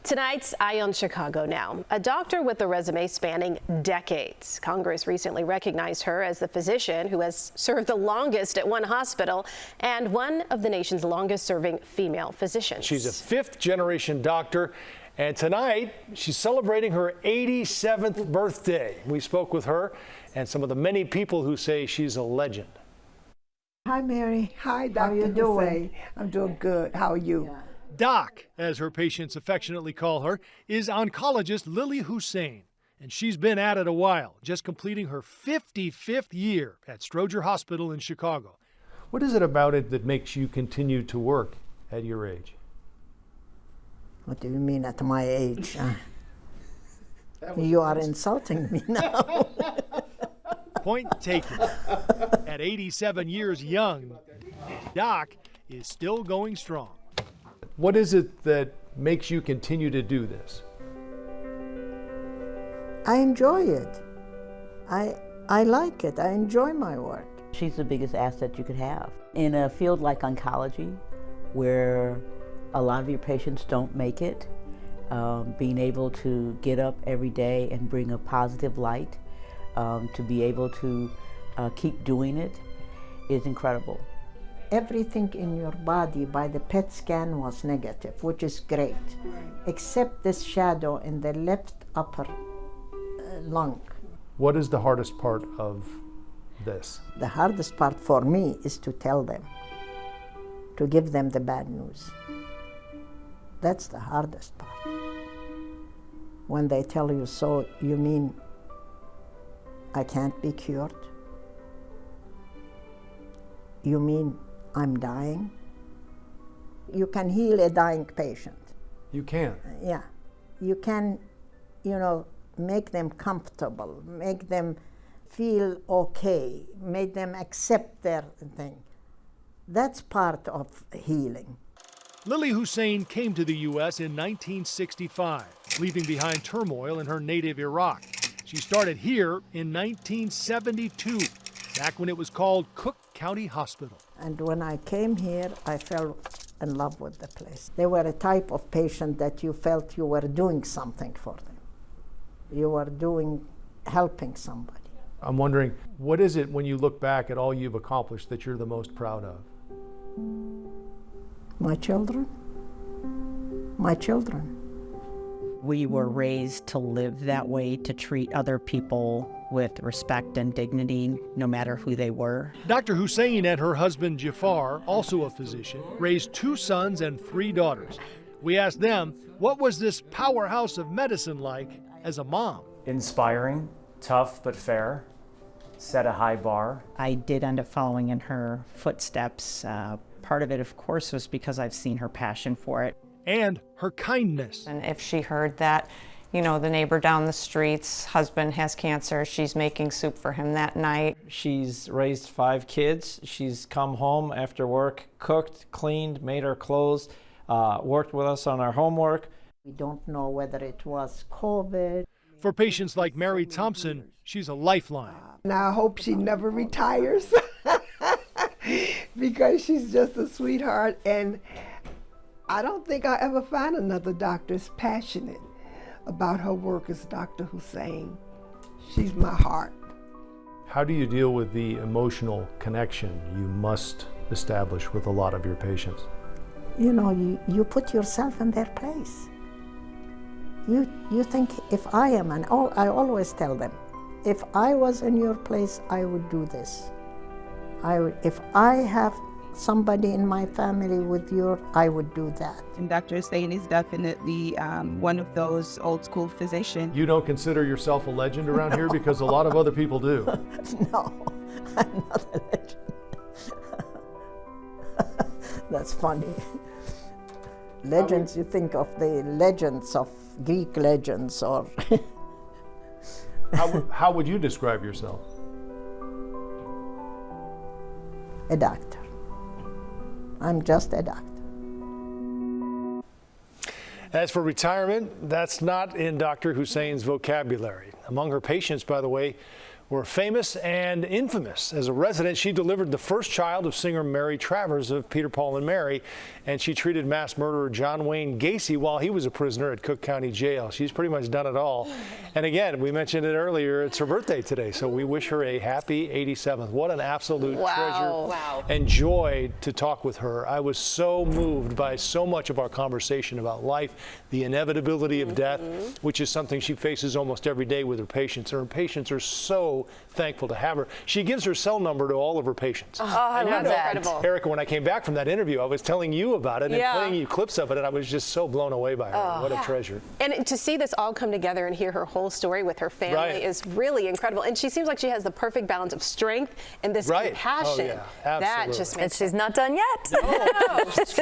Tonight's Eye on Chicago now. A doctor with a resume spanning decades. Congress recently recognized her as the physician who has served the longest at one hospital and one of the nation's longest serving female physicians. She's a fifth-generation doctor, and tonight she's celebrating her 87th birthday. We spoke with her and some of the many people who say she's a legend. Hi, Mary. Hi, Dr. How you doing? I'm doing good. How are you? Yeah. Doc, as her patients affectionately call her, is oncologist Lily Hussein, and she's been at it a while, just completing her 55th year at Stroger Hospital in Chicago. What is it about it that makes you continue to work at your age? What do you mean at my age? You are insulting me now. Point taken. At 87 years young, Doc is still going strong. What is it that makes you continue to do this? I enjoy it. I like it. I enjoy my work. She's the biggest asset you could have. In a field like oncology, where a lot of your patients don't make it, being able to get up every day and bring a positive light, to be able to keep doing it is incredible. Everything in your body by the PET scan was negative, which is great, except this shadow in the left upper lung. What is the hardest part of this? The hardest part for me is to tell them, to give them the bad news. That's the hardest part. When they tell you, so you mean I can't be cured? You mean I'm dying? You can heal a dying patient. You can. Yeah. You can, make them comfortable, make them feel okay, make them accept their thing. That's part of healing. Lily Hussein came to the U.S. in 1965, leaving behind turmoil in her native Iraq. She started here in 1972, back when it was called Cook County Hospital. And when I came here, I fell in love with the place. They were a type of patient that you felt you were doing something for them. You were helping somebody. I'm wondering, what is it when you look back at all you've accomplished that you're the most proud of? My children. My children. We were raised to live that way, to treat other people with respect and dignity, no matter who they were. Dr. Hussein and her husband Jafar, also a physician, raised 2 sons and 3 daughters. We asked them, what was this powerhouse of medicine like as a mom? Inspiring, tough but fair, set a high bar. I did end up following in her footsteps. Part of it, of course, was because I've seen her passion for it. And her kindness. And if she heard that, the neighbor down the street's husband has cancer, she's making soup for him that night. She's raised 5 kids. She's come home after work, cooked, cleaned, made our clothes, worked with us on our homework. We don't know whether it was COVID. For patients like Mary Thompson, she's a lifeline. And I hope she never retires because she's just a sweetheart. And I don't think I'll ever find another doctor as passionate about her work as Dr. Hussein. She's my heart. How do you deal with the emotional connection you must establish with a lot of your patients? You put yourself in their place. You think if I am, and I always tell them, if I was in your place, I would do this. If I have somebody in my family I would do that. And Dr. Hussein is definitely one of those old school physicians. You don't consider yourself a legend around here because a lot of other people do. No, I'm not a legend. That's funny. Legends, you think of the legends of Greek legends or... How would you describe yourself? A doctor. I'm just a doctor. As for retirement, that's not in Dr. Hussein's vocabulary. Among her patients, by the way, were famous and infamous. As a resident, she delivered the first child of singer Mary Travers of Peter, Paul and Mary, and she treated mass murderer John Wayne Gacy while he was a prisoner at Cook County Jail. She's pretty much done it all. And again, we mentioned it earlier, it's her birthday today, so we wish her a happy 87th. What an absolute treasure and joy to talk with her. I was so moved by so much of our conversation about life, the inevitability of death, which is something she faces almost every day with her patients. And her patients are so thankful to have her. She gives her cell number to all of her patients. Oh, I love that. Incredible. Erica, when I came back from that interview, I was telling you about it and playing you clips of it, and I was just so blown away by her. What a treasure. And to see this all come together and hear her whole story with her family is really incredible. And she seems like she has the perfect balance of strength and this compassion. Oh, yeah. That just makes And she's not done yet. No.